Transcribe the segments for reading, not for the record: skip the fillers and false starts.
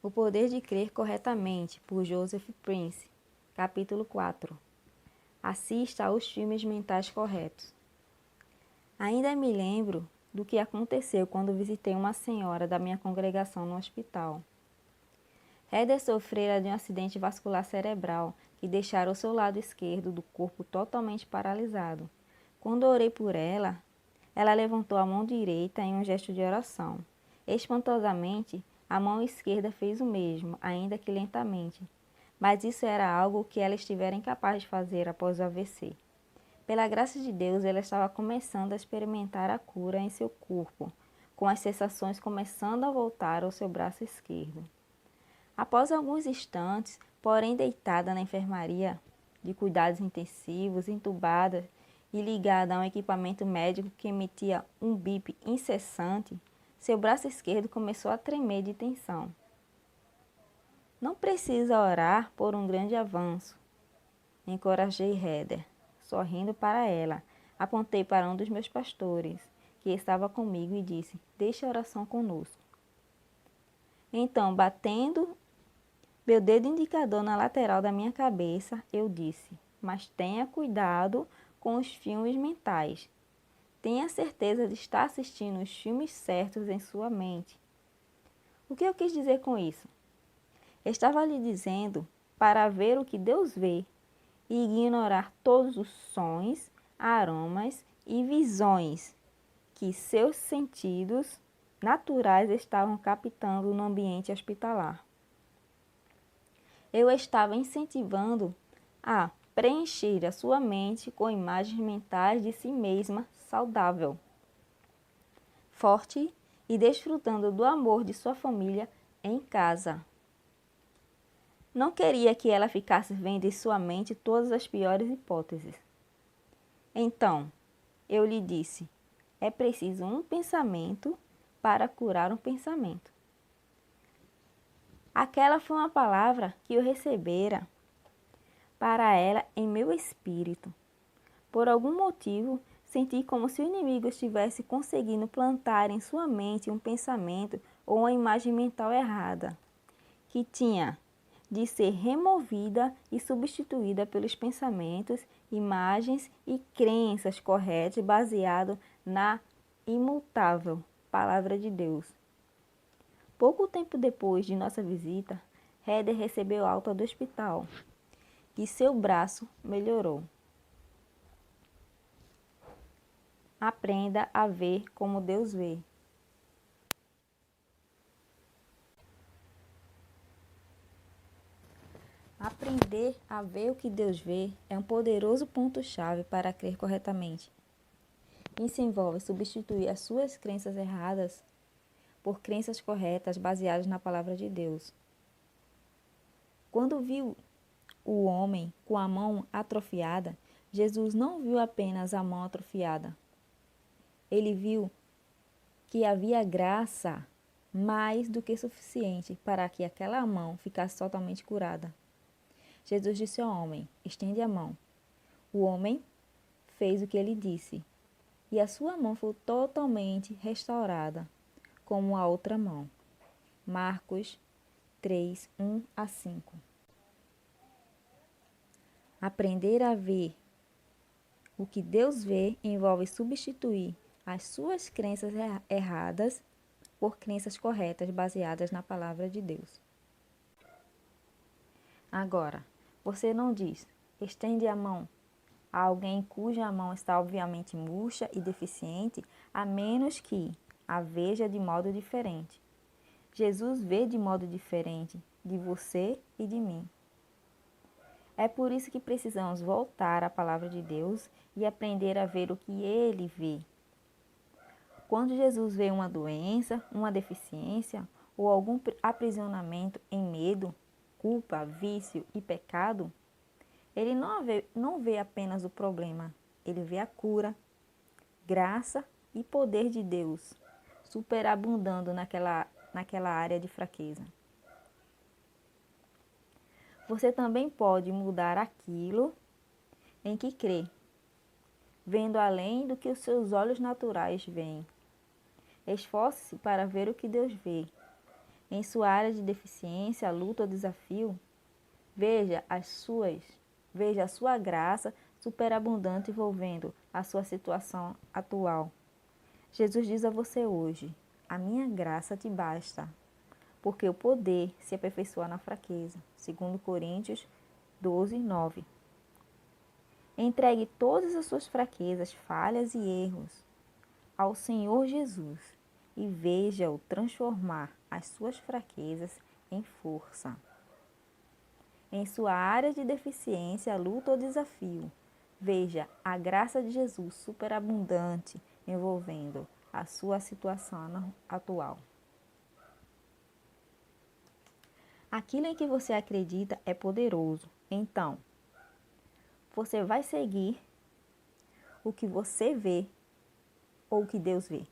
O Poder de Crer Corretamente, por Joseph Prince. Capítulo 4. Assista aos filmes mentais corretos. Ainda me lembro do que aconteceu quando visitei uma senhora da minha congregação no hospital. Heather sofrera de um acidente vascular cerebral que deixara o seu lado esquerdo do corpo totalmente paralisado. Quando orei por ela, ela levantou a mão direita em um gesto de oração. Espantosamente, a mão esquerda fez o mesmo, ainda que lentamente. Mas isso era algo que ela estivera incapaz de fazer após o AVC. Pela graça de Deus, ela estava começando a experimentar a cura em seu corpo, com as sensações começando a voltar ao seu braço esquerdo. Após alguns instantes, porém deitada na enfermaria de cuidados intensivos, entubada e ligada a um equipamento médico que emitia um bip incessante, seu braço esquerdo começou a tremer de tensão. Não precisa orar por um grande avanço, encorajei Heather, sorrindo para ela. Apontei para um dos meus pastores, que estava comigo, e disse: "Deixe a oração conosco." Então, batendo meu dedo indicador na lateral da minha cabeça, eu disse: "Mas tenha cuidado com os filmes mentais. Tenha certeza de estar assistindo os filmes certos em sua mente." O que eu quis dizer com isso? Estava lhe dizendo para ver o que Deus vê e ignorar todos os sons, aromas e visões que seus sentidos naturais estavam captando no ambiente hospitalar. Eu estava incentivando a preencher a sua mente com imagens mentais de si mesma saudável, forte e desfrutando do amor de sua família em casa. Não queria que ela ficasse vendo em sua mente todas as piores hipóteses. Então, eu lhe disse: é preciso um pensamento para curar um pensamento. Aquela foi uma palavra que eu recebera para ela em meu espírito. Por algum motivo, senti como se o inimigo estivesse conseguindo plantar em sua mente um pensamento ou uma imagem mental errada, que tinha de ser removida e substituída pelos pensamentos, imagens e crenças corretas baseados na imutável Palavra de Deus. Pouco tempo depois de nossa visita, Heather recebeu alta do hospital e seu braço melhorou. Aprenda a ver como Deus vê. Aprender a ver o que Deus vê é um poderoso ponto-chave para crer corretamente. Isso envolve substituir as suas crenças erradas por crenças corretas baseadas na Palavra de Deus. Quando viu o homem com a mão atrofiada, Jesus não viu apenas a mão atrofiada. Ele viu que havia graça mais do que suficiente para que aquela mão ficasse totalmente curada. Jesus disse ao homem: "Estende a mão." O homem fez o que ele disse, e a sua mão foi totalmente restaurada, como a outra mão. Marcos 3, 1-5. Aprender a ver o que Deus vê envolve substituir as suas crenças erradas por crenças corretas baseadas na Palavra de Deus. Agora, você não diz: "Estende a mão" a alguém cuja mão está obviamente murcha e deficiente, a menos que a veja de modo diferente. Jesus vê de modo diferente de você e de mim. É por isso que precisamos voltar à Palavra de Deus e aprender a ver o que Ele vê. Quando Jesus vê uma doença, uma deficiência ou algum aprisionamento em medo, culpa, vício e pecado, Ele não vê apenas o problema, Ele vê a cura, graça e poder de Deus superabundando naquela área de fraqueza. Você também pode mudar aquilo em que crê, vendo além do que os seus olhos naturais veem. Esforce-se para ver o que Deus vê. Em sua área de deficiência, luta ou desafio, veja a sua graça superabundante envolvendo a sua situação atual. Jesus diz a você hoje: a minha graça te basta, porque o poder se aperfeiçoa na fraqueza. 2 Coríntios 12, 9. Entregue todas as suas fraquezas, falhas e erros ao Senhor Jesus e veja-o transformar as suas fraquezas em força. Em sua área de deficiência, luta ou desafio, veja a graça de Jesus superabundante envolvendo a sua situação atual. Aquilo em que você acredita é poderoso. Então, você vai seguir o que você vê ou o que Deus vê.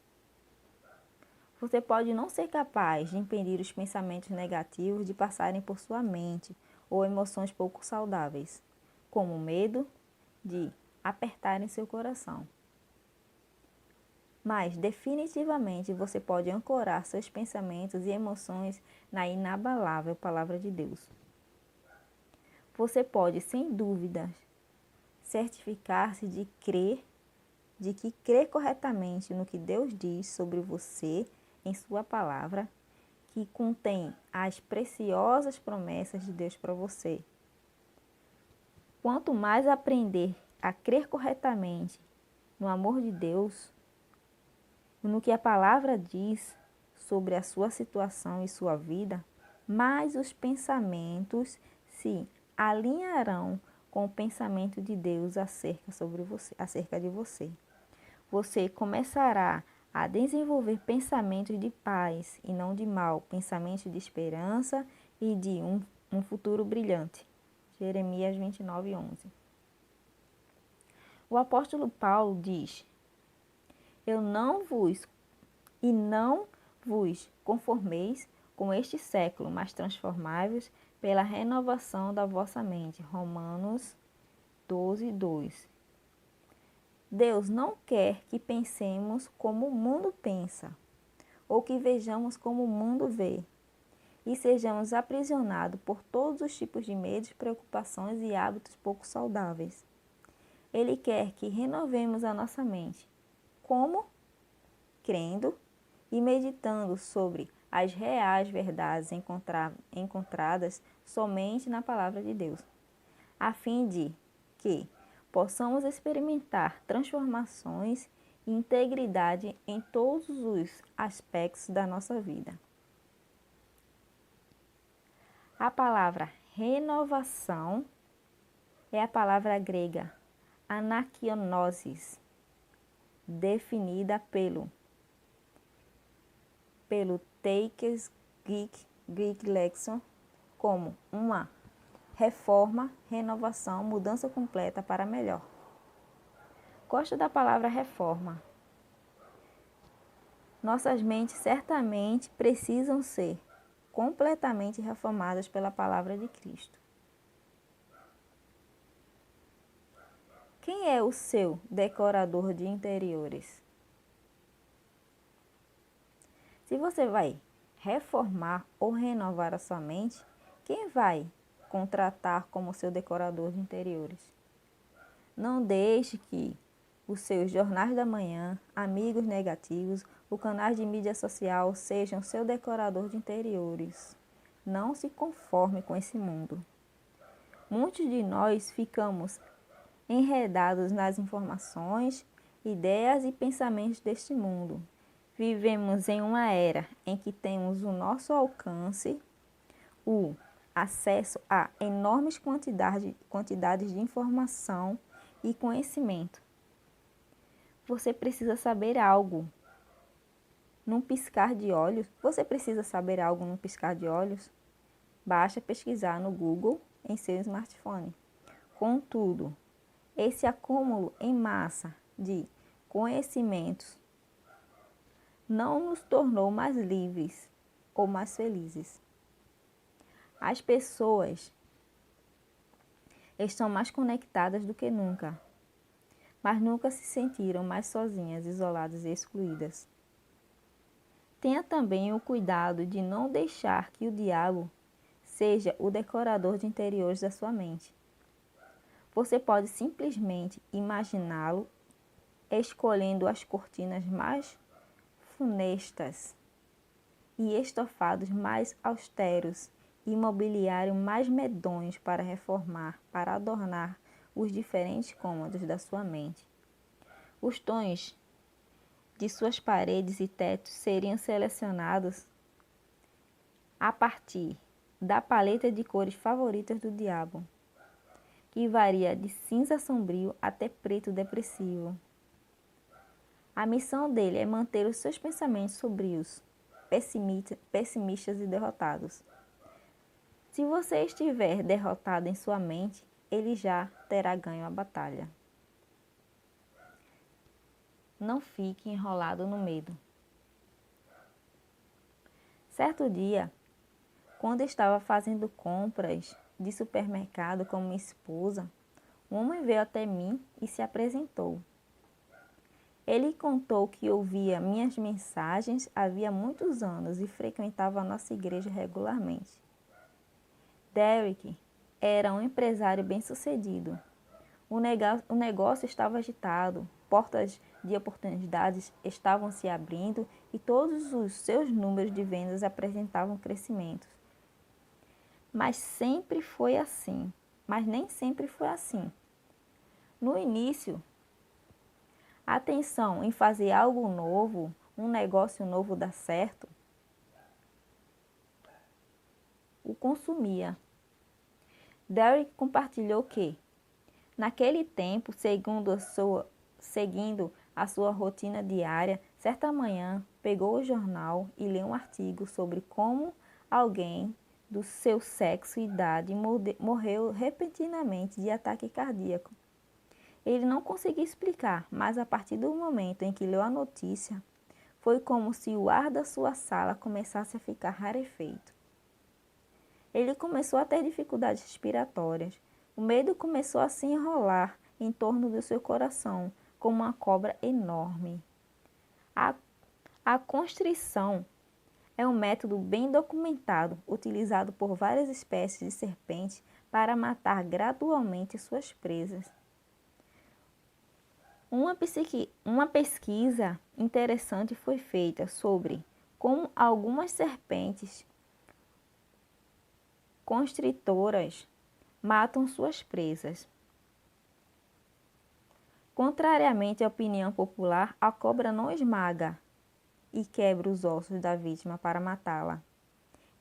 Você pode não ser capaz de impedir os pensamentos negativos de passarem por sua mente ou emoções pouco saudáveis, como o medo de apertarem seu coração. Mas definitivamente você pode ancorar seus pensamentos e emoções na inabalável palavra de Deus. Você pode, sem dúvidas, certificar-se de que crê corretamente no que Deus diz sobre você em sua palavra, que contém as preciosas promessas de Deus para você. Quanto mais aprender a crer corretamente no amor de Deus, no que a palavra diz sobre a sua situação e sua vida, mais os pensamentos se alinharão com o pensamento de Deus acerca de você. Você começará a desenvolver pensamentos de paz e não de mal, pensamentos de esperança e de um futuro brilhante. Jeremias 29, 11. O apóstolo Paulo diz: não vos conformeis com este século, mas transformai-vos pela renovação da vossa mente. Romanos 12, 2. Deus não quer que pensemos como o mundo pensa, ou que vejamos como o mundo vê, e sejamos aprisionados por todos os tipos de medos, preocupações e hábitos pouco saudáveis. Ele quer que renovemos a nossa mente. Como? Crendo e meditando sobre as reais verdades encontradas somente na palavra de Deus, a fim de que possamos experimentar transformações e integridade em todos os aspectos da nossa vida. A palavra renovação é a palavra grega anakionosis, definida pelo Thayer's Greek Lexicon como uma reforma, renovação, mudança completa para melhor. Gosto da palavra reforma. Nossas mentes certamente precisam ser completamente reformadas pela palavra de Cristo. Quem é o seu decorador de interiores? Se você vai reformar ou renovar a sua mente, quem vai contratar como seu decorador de interiores? Não deixe que os seus jornais da manhã, amigos negativos, o canal de mídia social sejam seu decorador de interiores. Não se conforme com esse mundo. Muitos de nós ficamos enredados nas informações, ideias e pensamentos deste mundo. Vivemos em uma era em que temos o nosso alcance o acesso a enormes quantidades de informação e conhecimento. Você precisa saber algo num piscar de olhos. Você precisa saber algo num piscar de olhos? Basta pesquisar no Google em seu smartphone. Contudo, esse acúmulo em massa de conhecimentos não nos tornou mais livres ou mais felizes. As pessoas estão mais conectadas do que nunca, mas nunca se sentiram mais sozinhas, isoladas e excluídas. Tenha também o cuidado de não deixar que o diabo seja o decorador de interiores da sua mente. Você pode simplesmente imaginá-lo escolhendo as cortinas mais funestas e estofados mais austeros e mobiliário mais medonhos para reformar, para adornar os diferentes cômodos da sua mente. Os tons de suas paredes e tetos seriam selecionados a partir da paleta de cores favoritas do diabo, que varia de cinza sombrio até preto depressivo. A missão dele é manter os seus pensamentos sombrios, pessimistas e derrotados. Se você estiver derrotado em sua mente, ele já terá ganho a batalha. Não fique enrolado no medo. Certo dia, quando estava fazendo compras de supermercado com minha esposa, um homem veio até mim e se apresentou. Ele contou que ouvia minhas mensagens havia muitos anos e frequentava a nossa igreja regularmente. Derek era um empresário bem-sucedido. O negócio estava agitado, portas de oportunidades estavam se abrindo e todos os seus números de vendas apresentavam crescimento. Mas nem sempre foi assim. No início, a tensão em fazer algo novo, um negócio novo dar certo, o consumia. Derek compartilhou que, naquele tempo, seguindo a sua rotina diária, certa manhã pegou o jornal e leu um artigo sobre como alguém do seu sexo e idade morreu repentinamente de ataque cardíaco. Ele não conseguia explicar, mas a partir do momento em que leu a notícia, foi como se o ar da sua sala começasse a ficar rarefeito. Ele começou a ter dificuldades respiratórias. O medo começou a se enrolar em torno do seu coração, como uma cobra enorme. A constrição é um método bem documentado, utilizado por várias espécies de serpentes para matar gradualmente suas presas. Uma pesquisa interessante foi feita sobre como algumas serpentes constritoras matam suas presas. Contrariamente à opinião popular, a cobra não esmaga e quebra os ossos da vítima para matá-la.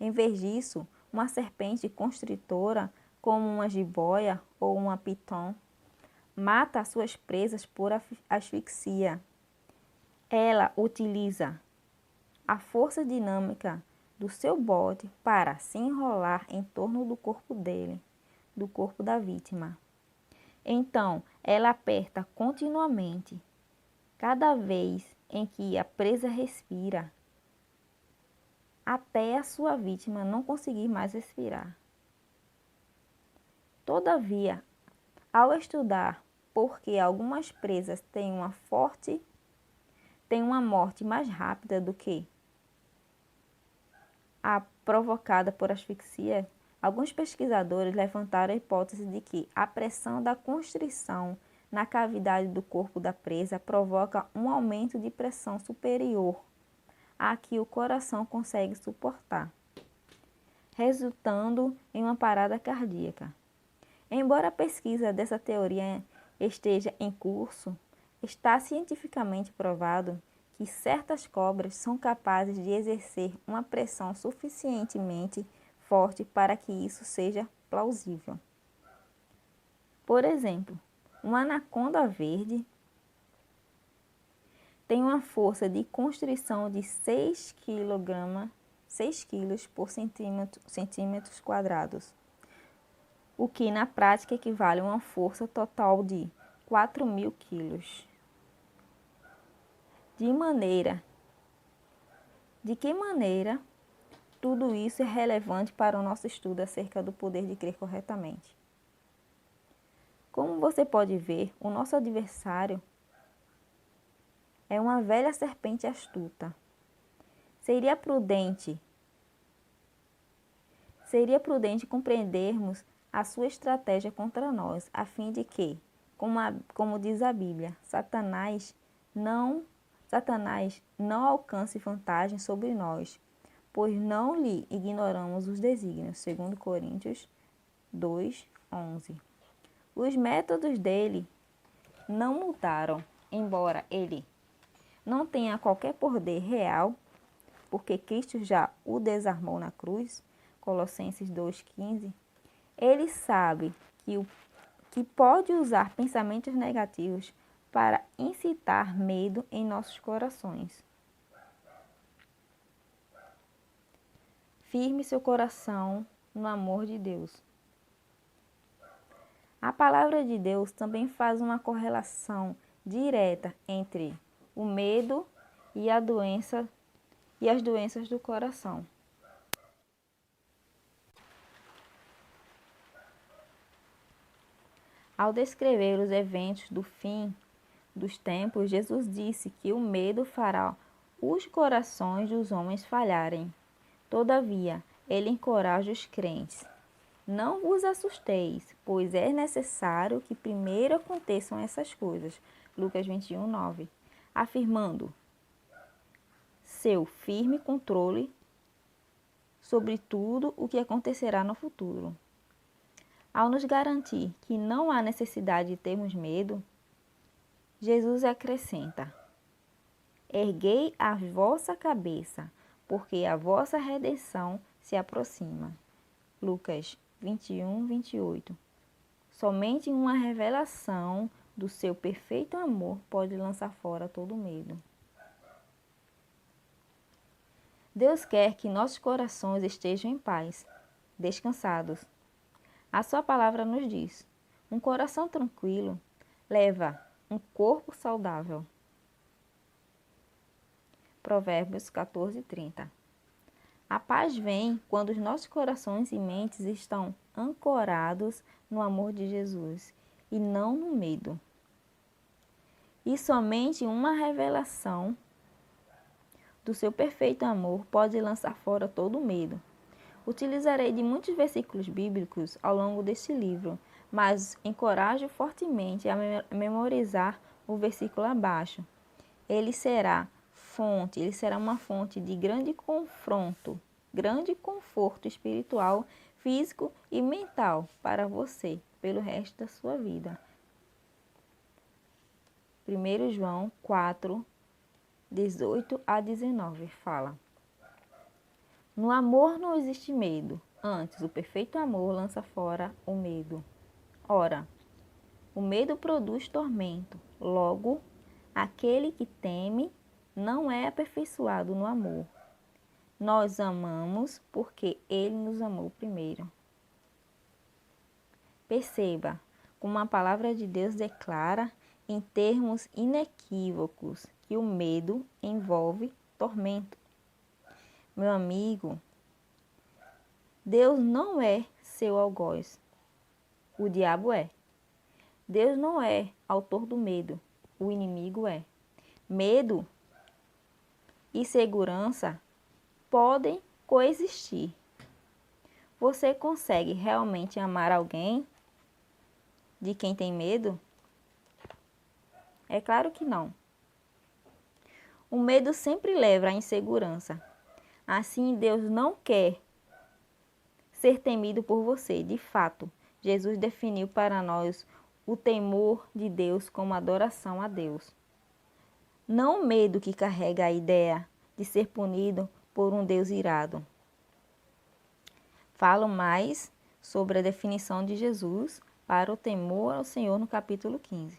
Em vez disso, uma serpente constritora, como uma jiboia ou uma piton, mata suas presas por asfixia. Ela utiliza a força dinâmica do seu bote para se enrolar em torno do corpo dele, do corpo da vítima. Então, ela aperta continuamente, cada vez em que a presa respira, até a sua vítima não conseguir mais respirar. Todavia, ao estudar por que algumas presas têm uma morte mais rápida do que a provocada por asfixia, alguns pesquisadores levantaram a hipótese de que a pressão da constrição na cavidade do corpo da presa provoca um aumento de pressão superior à que o coração consegue suportar, resultando em uma parada cardíaca. Embora a pesquisa dessa teoria esteja em curso, está cientificamente provado que certas cobras são capazes de exercer uma pressão suficientemente forte para que isso seja plausível. Por exemplo, uma anaconda verde tem uma força de constrição de 6 kg por centímetros quadrados, o que na prática equivale a uma força total de 4.000 kg. De que maneira tudo isso é relevante para o nosso estudo acerca do poder de crer corretamente? Como você pode ver, o nosso adversário é uma velha serpente astuta. Seria prudente compreendermos a sua estratégia contra nós, a fim de que, como diz a Bíblia, Satanás não alcance vantagem sobre nós, pois não lhe ignoramos os desígnios, segundo Coríntios 2:11. Os métodos dele não mudaram, embora ele não tenha qualquer poder real, porque Cristo já o desarmou na cruz, Colossenses 2:15. Ele sabe que pode usar pensamentos negativos para incitar medo em nossos corações. Firme seu coração no amor de Deus. A palavra de Deus também faz uma correlação direta entre o medo e as doenças do coração. Ao descrever os eventos do fim dos tempos, Jesus disse que o medo fará os corações dos homens falharem. Todavia, ele encoraja os crentes. Não vos assusteis, pois é necessário que primeiro aconteçam essas coisas. Lucas 21:9. Afirmando seu firme controle sobre tudo o que acontecerá no futuro. Ao nos garantir que não há necessidade de termos medo, Jesus acrescenta: erguei a vossa cabeça, porque a vossa redenção se aproxima. Lucas 21:28. Somente uma revelação do seu perfeito amor pode lançar fora todo medo. Deus quer que nossos corações estejam em paz, descansados. A sua palavra nos diz: um coração tranquilo leva um corpo saudável. Provérbios 14:30. A paz vem quando os nossos corações e mentes estão ancorados no amor de Jesus e não no medo. E somente uma revelação do seu perfeito amor pode lançar fora todo o medo. Utilizarei de muitos versículos bíblicos ao longo deste livro, mas encorajo fortemente a memorizar o versículo abaixo. Ele será uma fonte de grande conforto espiritual, físico e mental para você pelo resto da sua vida. 1 João 4:18-19 fala: no amor não existe medo, antes o perfeito amor lança fora o medo. Ora, o medo produz tormento, logo, aquele que teme não é aperfeiçoado no amor. Nós amamos porque ele nos amou primeiro. Perceba como a palavra de Deus declara em termos inequívocos que o medo envolve tormento. Meu amigo, Deus não é seu algoz. O diabo é. Deus não é autor do medo. O inimigo é. Medo e segurança podem coexistir. Você consegue realmente amar alguém de quem tem medo? É claro que não. O medo sempre leva à insegurança. Assim, Deus não quer ser temido por você. De fato, Jesus definiu para nós o temor de Deus como adoração a Deus. Não o medo que carrega a ideia de ser punido por um Deus irado. Falo mais sobre a definição de Jesus para o temor ao Senhor no capítulo 15.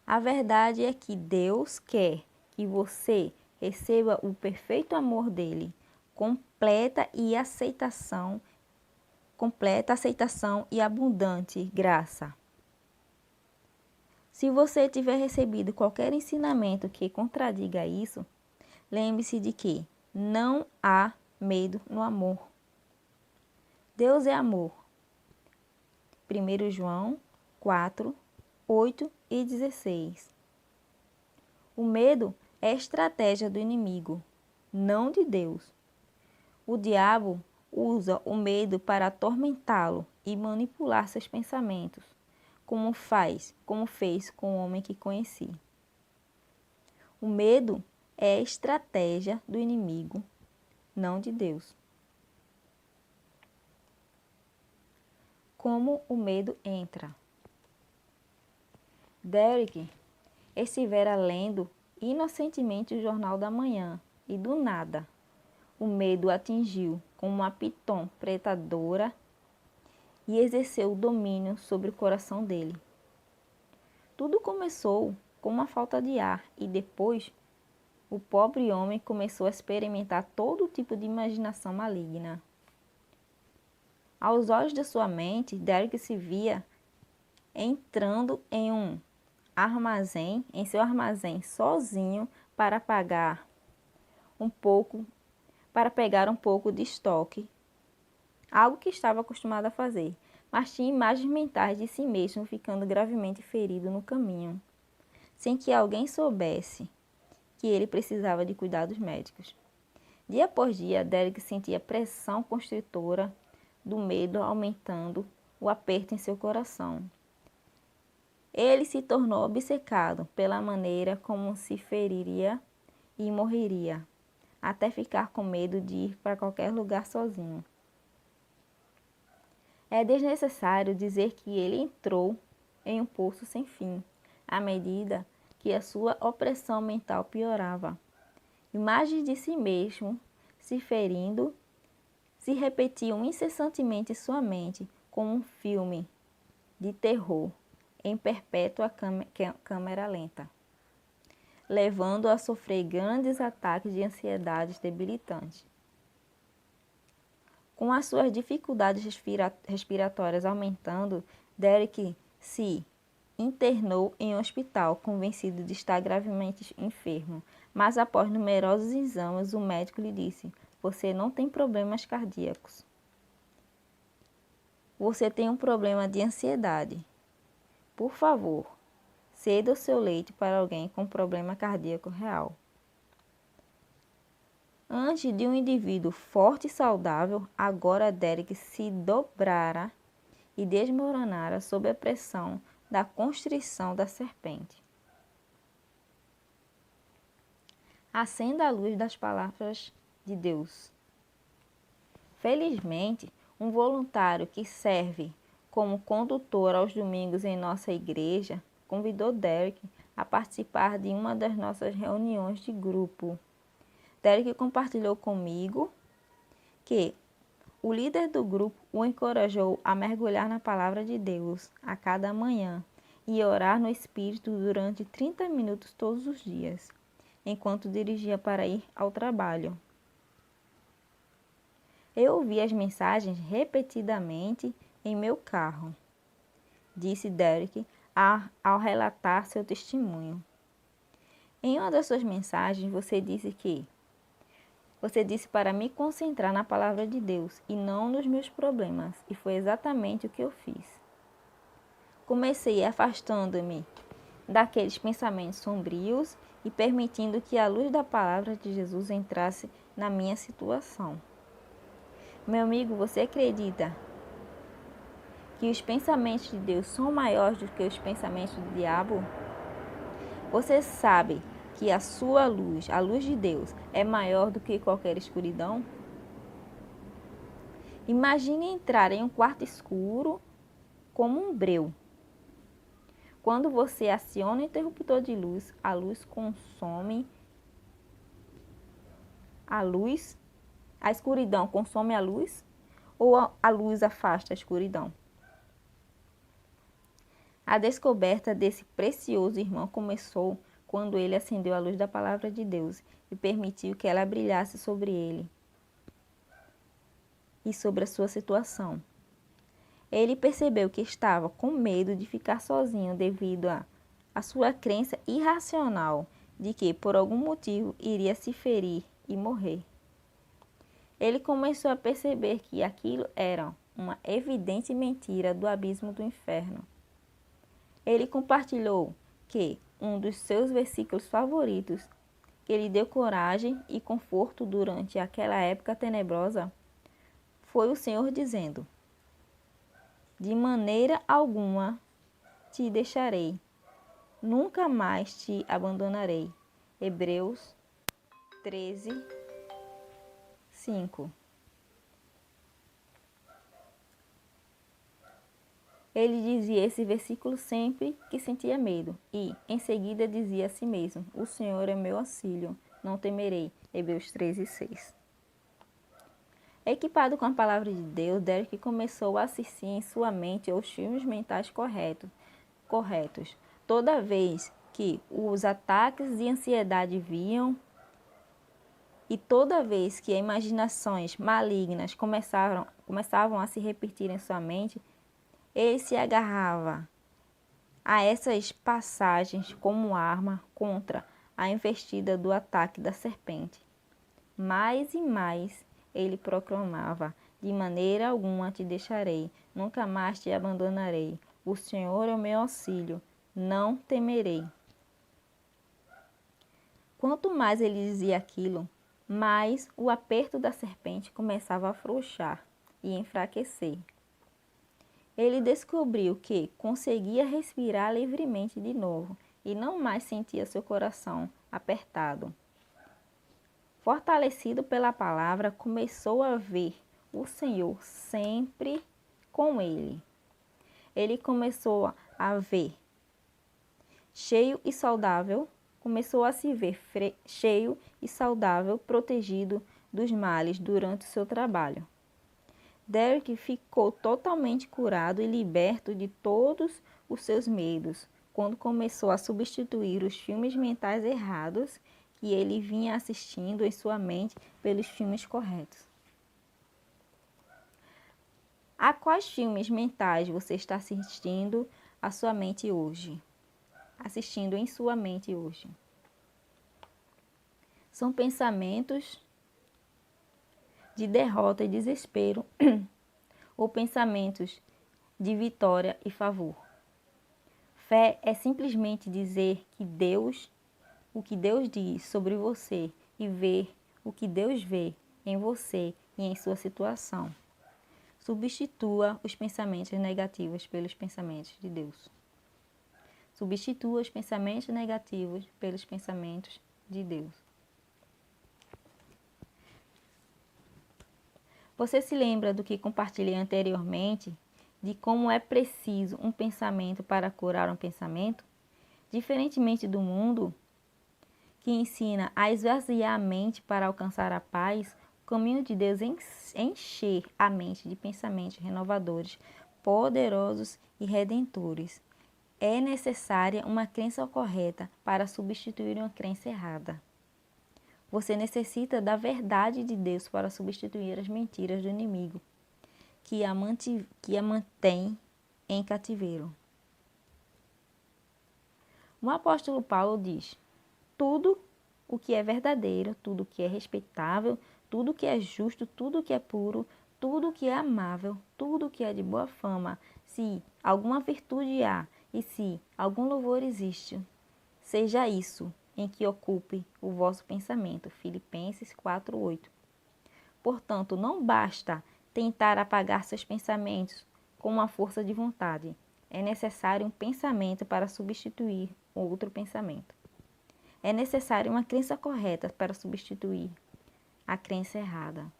A verdade é que Deus quer que você receba o perfeito amor dele, completa aceitação e abundante graça. Se você tiver recebido qualquer ensinamento que contradiga isso, lembre-se de que não há medo no amor. Deus é amor. 1 João 4:8-16. O medo é estratégia do inimigo, não de Deus. O diabo usa o medo para atormentá-lo e manipular seus pensamentos, como fez com o homem que conheci. O medo é estratégia do inimigo, não de Deus. Como o medo entra. Derek estivera lendo inocentemente o Jornal da Manhã e, do nada, o medo atingiu com uma piton predadora e exerceu o domínio sobre o coração dele. Tudo começou com uma falta de ar e depois o pobre homem começou a experimentar todo tipo de imaginação maligna. Aos olhos de sua mente, Derek se via entrando em seu armazém sozinho para pegar um pouco de estoque, algo que estava acostumado a fazer, mas tinha imagens mentais de si mesmo ficando gravemente ferido no caminho, sem que alguém soubesse que ele precisava de cuidados médicos. Dia após dia, Derek sentia a pressão constritora do medo aumentando o aperto em seu coração. Ele se tornou obcecado pela maneira como se feriria e morreria, até ficar com medo de ir para qualquer lugar sozinho. É desnecessário dizer que ele entrou em um poço sem fim, à medida que a sua opressão mental piorava. Imagens de si mesmo se ferindo se repetiam incessantemente em sua mente como um filme de terror em perpétua câmera lenta, levando-o a sofrer grandes ataques de ansiedade debilitantes. Com as suas dificuldades respiratórias aumentando, Derek se internou em um hospital, convencido de estar gravemente enfermo, mas após numerosos exames, o médico lhe disse: "Você não tem problemas cardíacos. Você tem um problema de ansiedade. Por favor, ceda o seu leito para alguém com problema cardíaco real." Antes de um indivíduo forte e saudável, agora Derek se dobrara e desmoronara sob a pressão da constrição da serpente. Acenda a luz das palavras de Deus. Felizmente, um voluntário que serve como condutor aos domingos em nossa igreja convidou Derek a participar de uma das nossas reuniões de grupo. Derek compartilhou comigo que o líder do grupo o encorajou a mergulhar na palavra de Deus a cada manhã e orar no Espírito durante 30 minutos todos os dias, enquanto dirigia para ir ao trabalho. Eu ouvi as mensagens repetidamente em meu carro, disse Derek ao relatar seu testemunho. Em uma das suas mensagens, você disse para me concentrar na palavra de Deus e não nos meus problemas, e foi exatamente o que eu fiz. Comecei afastando-me daqueles pensamentos sombrios e permitindo que a luz da palavra de Jesus entrasse na minha situação. Meu amigo, você acredita que os pensamentos de Deus são maiores do que os pensamentos do diabo? Você sabe que a sua luz, a luz de Deus, é maior do que qualquer escuridão? Imagine entrar em um quarto escuro como um breu. Quando você aciona o interruptor de luz, a escuridão consome a luz ou a luz afasta a escuridão? A descoberta desse precioso irmão começou quando ele acendeu a luz da palavra de Deus e permitiu que ela brilhasse sobre ele e sobre a sua situação. Ele percebeu que estava com medo de ficar sozinho devido à sua crença irracional de que, por algum motivo, iria se ferir e morrer. Ele começou a perceber que aquilo era uma evidente mentira do abismo do inferno. Ele compartilhou que um dos seus versículos favoritos que lhe deu coragem e conforto durante aquela época tenebrosa foi o Senhor dizendo: de maneira alguma te deixarei, nunca mais te abandonarei. Hebreus 13, 5. Ele dizia esse versículo sempre que sentia medo e, em seguida, dizia a si mesmo: o Senhor é meu auxílio, não temerei. Hebreus 13, 6. Equipado com a palavra de Deus, Derek começou a assistir em sua mente os filmes mentais corretos. Toda vez que os ataques de ansiedade vinham e toda vez que as imaginações malignas começavam a se repetir em sua mente, ele se agarrava a essas passagens como arma contra a investida do ataque da serpente. Mais e mais ele proclamava: de maneira alguma te deixarei, nunca mais te abandonarei. O Senhor é o meu auxílio, não temerei. Quanto mais ele dizia aquilo, mais o aperto da serpente começava a afrouxar e enfraquecer. Ele descobriu que conseguia respirar livremente de novo e não mais sentia seu coração apertado. Fortalecido pela palavra, começou a ver o Senhor sempre com ele. Ele começou a ver cheio e saudável, começou a se ver cheio e saudável, protegido dos males durante o seu trabalho. Derek ficou totalmente curado e liberto de todos os seus medos quando começou a substituir os filmes mentais errados que ele vinha assistindo em sua mente pelos filmes corretos. A quais filmes mentais você está assistindo a sua mente hoje? Assistindo em sua mente hoje? São pensamentos de derrota e desespero ou pensamentos de vitória e favor. Fé é simplesmente dizer que o que Deus diz sobre você e ver o que Deus vê em você e em sua situação. Substitua os pensamentos negativos pelos pensamentos de Deus. Substitua os pensamentos negativos pelos pensamentos de Deus. Você se lembra do que compartilhei anteriormente, de como é preciso um pensamento para curar um pensamento? Diferentemente do mundo, que ensina a esvaziar a mente para alcançar a paz, o caminho de Deus é encher a mente de pensamentos renovadores, poderosos e redentores. É necessária uma crença correta para substituir uma crença errada. Você necessita da verdade de Deus para substituir as mentiras do inimigo, que a mantém em cativeiro. O apóstolo Paulo diz: tudo o que é verdadeiro, tudo o que é respeitável, tudo o que é justo, tudo o que é puro, tudo o que é amável, tudo o que é de boa fama, se alguma virtude há e se algum louvor existe, seja isso em que ocupe o vosso pensamento. Filipenses 4:8. Portanto, não basta tentar apagar seus pensamentos com uma força de vontade. É necessário um pensamento para substituir outro pensamento. É necessário uma crença correta para substituir a crença errada.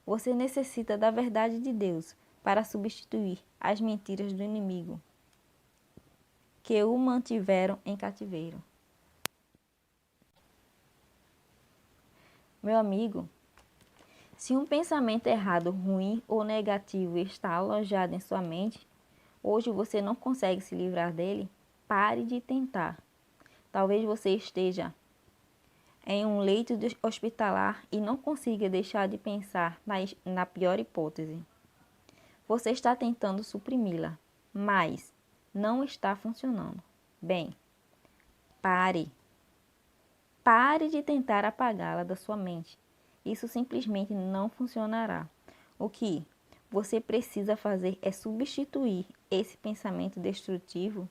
Você necessita da verdade de Deus para substituir as mentiras do inimigo que o mantiveram em cativeiro. Meu amigo, se um pensamento errado, ruim ou negativo está alojado em sua mente, hoje você não consegue se livrar dele, pare de tentar. Talvez você esteja em um leito hospitalar e não consiga deixar de pensar na pior hipótese. Você está tentando suprimi-la, mas não está funcionando. Bem, pare. Pare de tentar apagá-la da sua mente. Isso simplesmente não funcionará. O que você precisa fazer é substituir esse pensamento destrutivo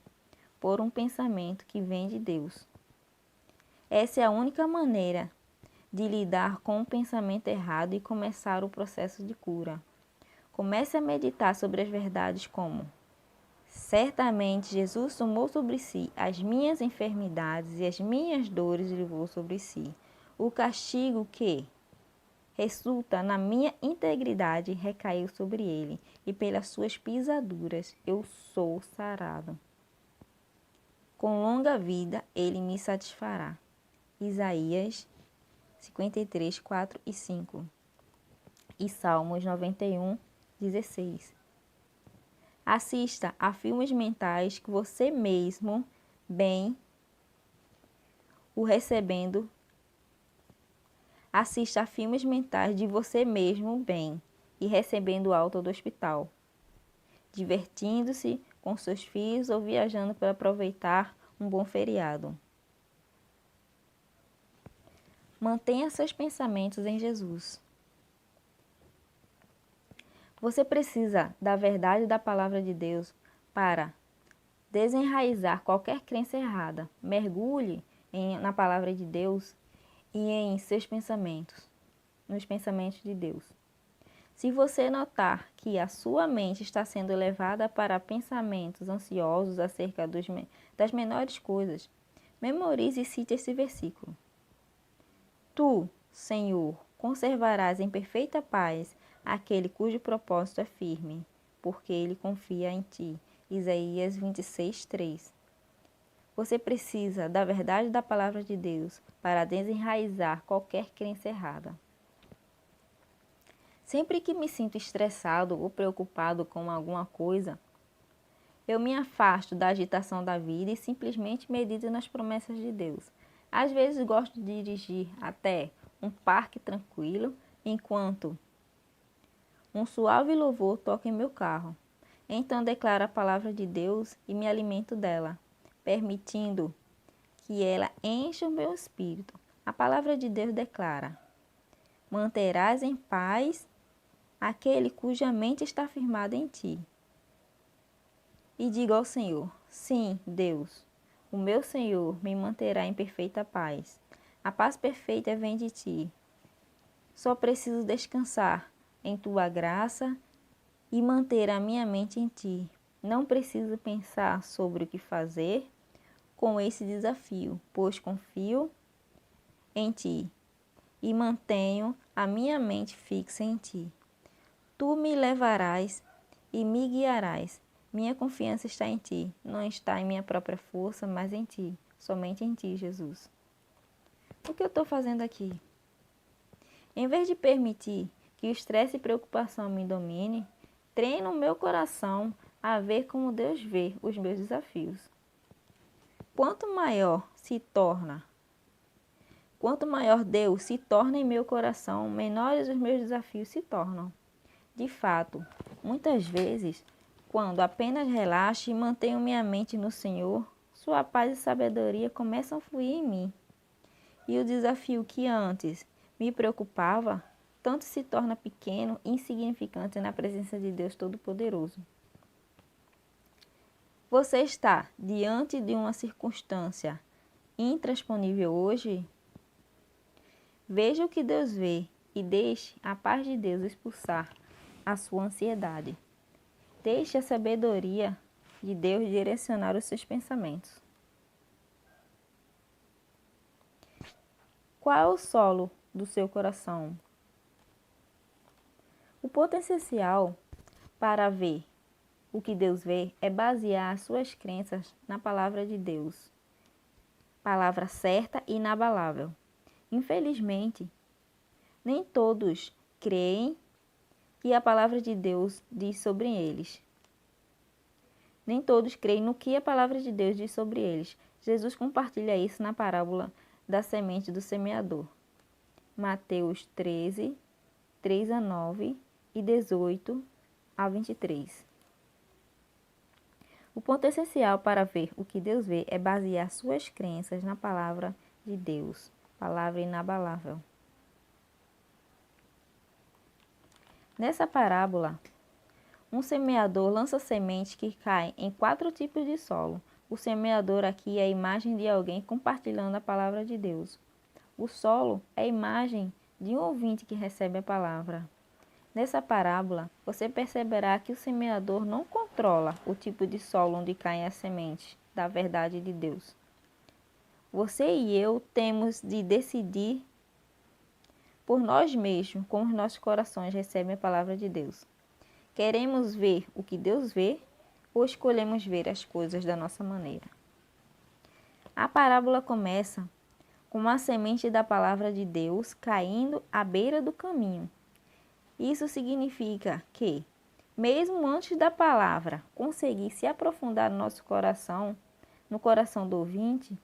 por um pensamento que vem de Deus. Essa é a única maneira de lidar com o pensamento errado e começar o processo de cura. Comece a meditar sobre as verdades como: certamente Jesus tomou sobre si as minhas enfermidades e as minhas dores levou sobre si. O castigo que resulta na minha integridade recaiu sobre ele, e pelas suas pisaduras eu sou sarado. Com longa vida ele me satisfará. Isaías 53, 4 e 5. E Salmos 91, 16. Assista a filmes mentais que você mesmo bem o recebendo. Assista a filmes mentais de você mesmo bem e recebendo alta do hospital, divertindo-se com seus filhos ou viajando para aproveitar um bom feriado. Mantenha seus pensamentos em Jesus. Você precisa da verdade da palavra de Deus para desenraizar qualquer crença errada. Mergulhe na palavra de Deus e em seus pensamentos, nos pensamentos de Deus. Se você notar que a sua mente está sendo levada para pensamentos ansiosos acerca das menores coisas, memorize e cite esse versículo. Tu, Senhor, conservarás em perfeita paz aquele cujo propósito é firme, porque ele confia em ti. Isaías 26, 3. Você precisa da verdade da palavra de Deus para desenraizar qualquer crença errada. Sempre que me sinto estressado ou preocupado com alguma coisa, eu me afasto da agitação da vida e simplesmente medito nas promessas de Deus. Às vezes gosto de dirigir até um parque tranquilo, enquanto um suave louvor toca em meu carro. Então declaro a palavra de Deus e me alimento dela, permitindo que ela encha o meu espírito. A palavra de Deus declara: manterás em paz aquele cuja mente está firmada em ti. E diga ao Senhor: sim, Deus, o meu Senhor me manterá em perfeita paz. A paz perfeita vem de ti. Só preciso descansar em tua graça e manter a minha mente em ti. Não preciso pensar sobre o que fazer com esse desafio, pois confio em ti e mantenho a minha mente fixa em ti. Tu me levarás e me guiarás. Minha confiança está em ti, não está em minha própria força, mas em ti, somente em ti, Jesus. O que eu estou fazendo aqui? Em vez de permitir que o estresse e preocupação me domine, treino o meu coração a ver como Deus vê os meus desafios. Quanto maior Deus se torna em meu coração, menores os meus desafios se tornam. De fato, muitas vezes, quando apenas relaxo e mantenho minha mente no Senhor, sua paz e sabedoria começam a fluir em mim. E o desafio que antes me preocupava, tanto se torna pequeno e insignificante na presença de Deus Todo-Poderoso. Você está diante de uma circunstância intransponível hoje? Veja o que Deus vê e deixe a paz de Deus expulsar a sua ansiedade. Deixe a sabedoria de Deus direcionar os seus pensamentos. Qual é o solo do seu coração? O ponto essencial para ver o que Deus vê é basear as suas crenças na palavra de Deus. Palavra certa e inabalável. Infelizmente, nem todos creem que a palavra de Deus diz sobre eles. Nem todos creem no que a palavra de Deus diz sobre eles. Jesus compartilha isso na parábola da semente do semeador. Mateus 13, 3 a 9 e 18 a 23. O ponto essencial para ver o que Deus vê é basear suas crenças na palavra de Deus, palavra inabalável. Nessa parábola, um semeador lança sementes que caem em 4 tipos de solo. O semeador aqui é a imagem de alguém compartilhando a palavra de Deus. O solo é a imagem de um ouvinte que recebe a palavra. Nessa parábola, você perceberá que o semeador não controla o tipo de solo onde caem as sementes da verdade de Deus. Você e eu temos de decidir por nós mesmos como os nossos corações recebem a palavra de Deus. Queremos ver o que Deus vê ou escolhemos ver as coisas da nossa maneira? A parábola começa com uma semente da palavra de Deus caindo à beira do caminho. Isso significa que, mesmo antes da palavra conseguir se aprofundar no nosso coração, no coração do ouvinte,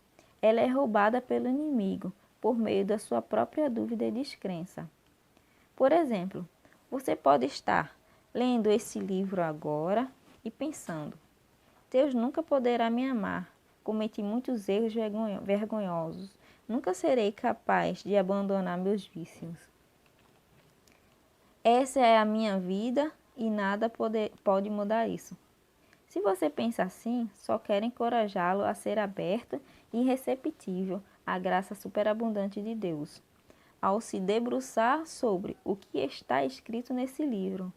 ela é roubada pelo inimigo por meio da sua própria dúvida e descrença. Por exemplo, você pode estar lendo esse livro agora e pensando: Deus nunca poderá me amar. Cometi muitos erros vergonhosos. Nunca serei capaz de abandonar meus vícios. Essa é a minha vida e nada pode mudar isso. Se você pensa assim, só quero encorajá-lo a ser aberto e receptível à graça superabundante de Deus, ao se debruçar sobre o que está escrito nesse livro.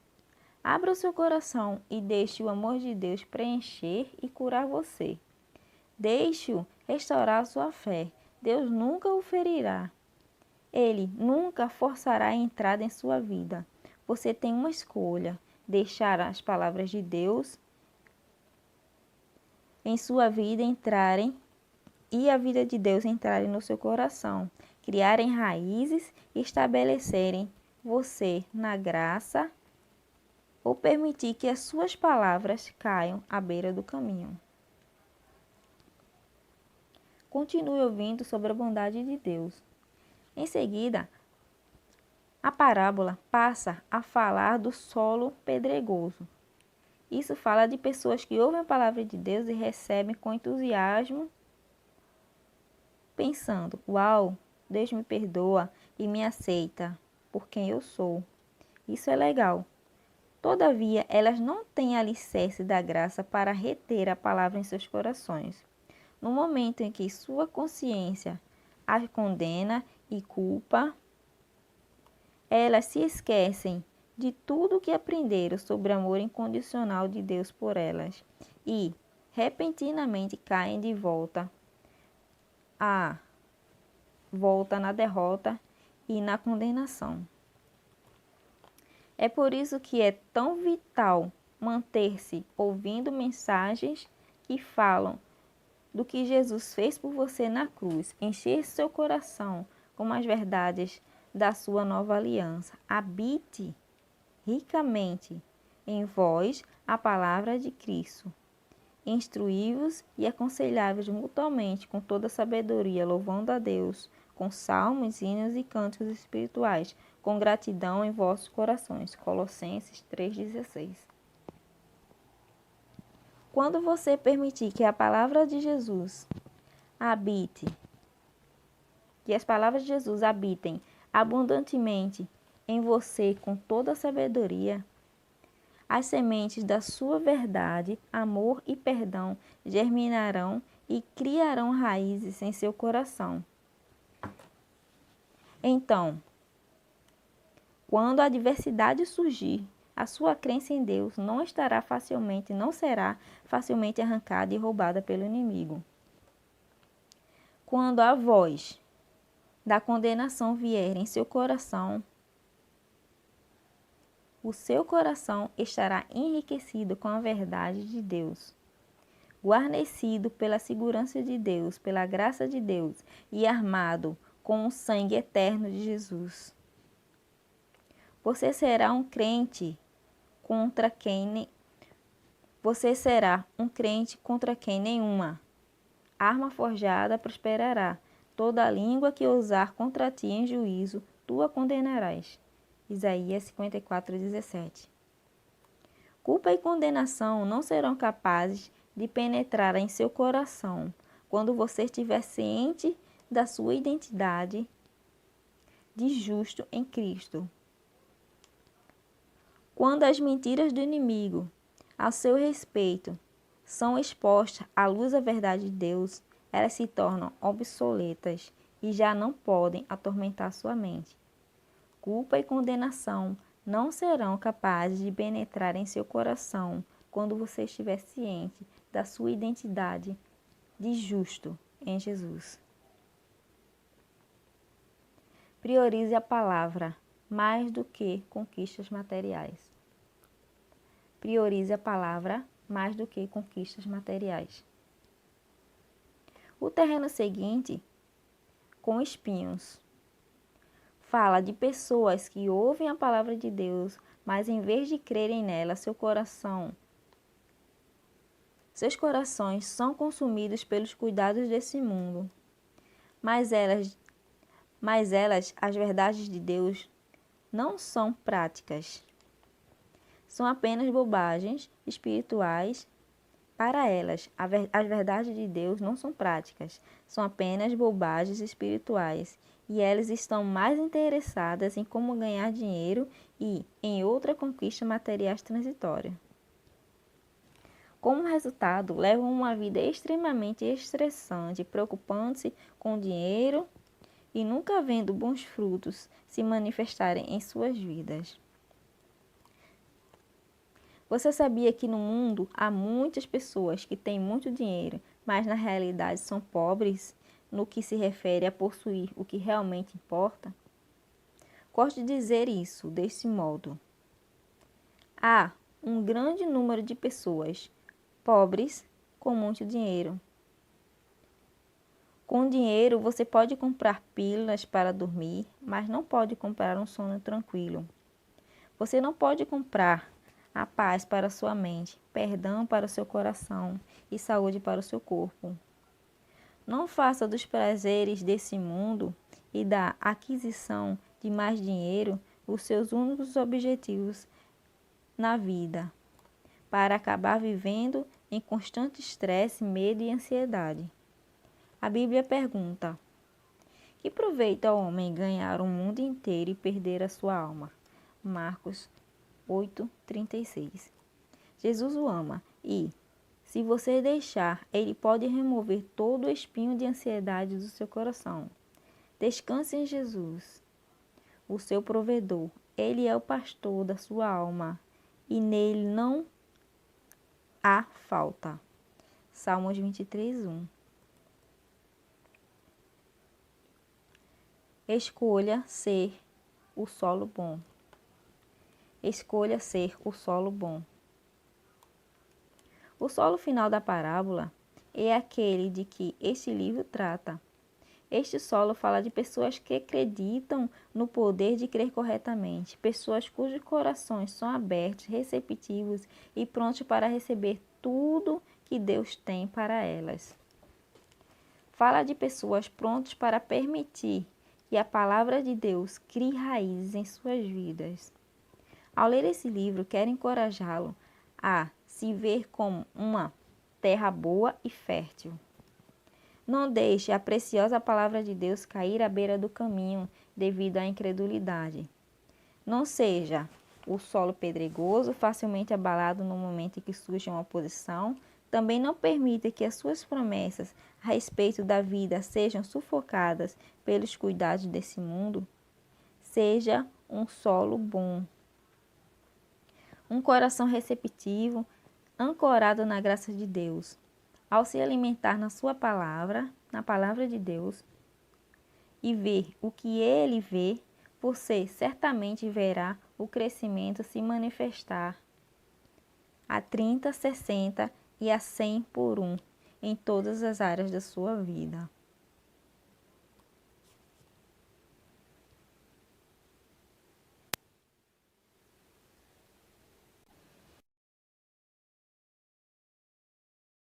Abra o seu coração e deixe o amor de Deus preencher e curar você. Deixe-o restaurar sua fé. Deus nunca o ferirá. Ele nunca forçará a entrada em sua vida. Você tem uma escolha: deixar as palavras de Deus em sua vida entrarem e a vida de Deus entrarem no seu coração, criarem raízes e estabelecerem você na graça, ou permitir que as suas palavras caiam à beira do caminho. Continue ouvindo sobre a bondade de Deus. Em seguida, a parábola passa a falar do solo pedregoso. Isso fala de pessoas que ouvem a palavra de Deus e recebem com entusiasmo, pensando: uau, Deus me perdoa e me aceita por quem eu sou. Isso é legal. Todavia, elas não têm alicerce da graça para reter a palavra em seus corações. No momento em que sua consciência as condena e culpa, elas se esquecem de tudo que aprenderam sobre o amor incondicional de Deus por elas e, repentinamente, caem de volta na derrota e na condenação. É por isso que é tão vital manter-se ouvindo mensagens que falam do que Jesus fez por você na cruz, encher seu coração com as verdades da sua nova aliança. Habite ricamente em vós a palavra de Cristo. Instruí-vos e aconselhai-vos mutuamente com toda sabedoria, louvando a Deus com salmos, hinos e cânticos espirituais, com gratidão em vossos corações. Colossenses 3,16. Quando você permitir que a palavra de Jesus habite, que as palavras de Jesus habitem abundantemente em você com toda a sabedoria, as sementes da sua verdade, amor e perdão germinarão e criarão raízes em seu coração. Então, quando a adversidade surgir, a sua crença em Deus não será facilmente arrancada e roubada pelo inimigo. Quando a voz da condenação vier em seu coração, o seu coração estará enriquecido com a verdade de Deus, guarnecido pela segurança de Deus, pela graça de Deus e armado com o sangue eterno de Jesus. Você será um crente contra quem nenhuma arma forjada prosperará. Toda língua que ousar contra ti em juízo, tu a condenarás. Isaías 54:17. Culpa e condenação não serão capazes de penetrar em seu coração quando você estiver ciente da sua identidade de justo em Cristo. Quando as mentiras do inimigo a seu respeito são expostas à luz da verdade de Deus, elas se tornam obsoletas e já não podem atormentar sua mente. Culpa e condenação não serão capazes de penetrar em seu coração quando você estiver ciente da sua identidade de justo em Jesus. Priorize a palavra mais do que conquistas materiais. Priorize a palavra mais do que conquistas materiais. O terreno seguinte, com espinhos, fala de pessoas que ouvem a palavra de Deus, mas em vez de crerem nela, seus corações são consumidos pelos cuidados desse mundo. Mas elas, as verdades de Deus, não são práticas. São apenas bobagens espirituais para elas. As verdades de Deus não são práticas, são apenas bobagens espirituais. E elas estão mais interessadas em como ganhar dinheiro e em outra conquista materiais transitória. Como resultado, levam uma vida extremamente estressante, preocupando-se com o dinheiro e nunca vendo bons frutos se manifestarem em suas vidas. Você sabia que no mundo há muitas pessoas que têm muito dinheiro, mas na realidade são pobres no que se refere a possuir o que realmente importa? Gosto de dizer isso desse modo. Há um grande número de pessoas pobres com muito dinheiro. Com dinheiro você pode comprar pílulas para dormir, mas não pode comprar um sono tranquilo. Você não pode comprar a paz para sua mente, perdão para o seu coração e saúde para o seu corpo. Não faça dos prazeres desse mundo e da aquisição de mais dinheiro os seus únicos objetivos na vida, para acabar vivendo em constante estresse, medo e ansiedade. A Bíblia pergunta: que proveito ao homem ganhar o mundo inteiro e perder a sua alma? Marcos 8:36. Jesus o ama e, se você deixar, Ele pode remover todo o espinho de ansiedade do seu coração. Descanse em Jesus, o seu provedor. Ele é o pastor da sua alma e nele não há falta. Salmos 23:1. Escolha ser o solo bom. Escolha ser o solo bom. O solo final da parábola é aquele de que este livro trata. Este solo fala de pessoas que acreditam no poder de crer corretamente, pessoas cujos corações são abertos, receptivos e prontos para receber tudo que Deus tem para elas. Fala de pessoas prontas para permitir que a palavra de Deus crie raízes em suas vidas. Ao ler esse livro, quero encorajá-lo a se ver como uma terra boa e fértil. Não deixe a preciosa palavra de Deus cair à beira do caminho devido à incredulidade. Não seja o solo pedregoso, facilmente abalado no momento em que surge uma oposição. Também não permita que as suas promessas a respeito da vida sejam sufocadas pelos cuidados desse mundo. Seja um solo bom. Um coração receptivo, ancorado na graça de Deus. Ao se alimentar na sua palavra, na palavra de Deus, e ver o que Ele vê, você certamente verá o crescimento se manifestar a 30, 60 e a 100 por 1 em todas as áreas da sua vida.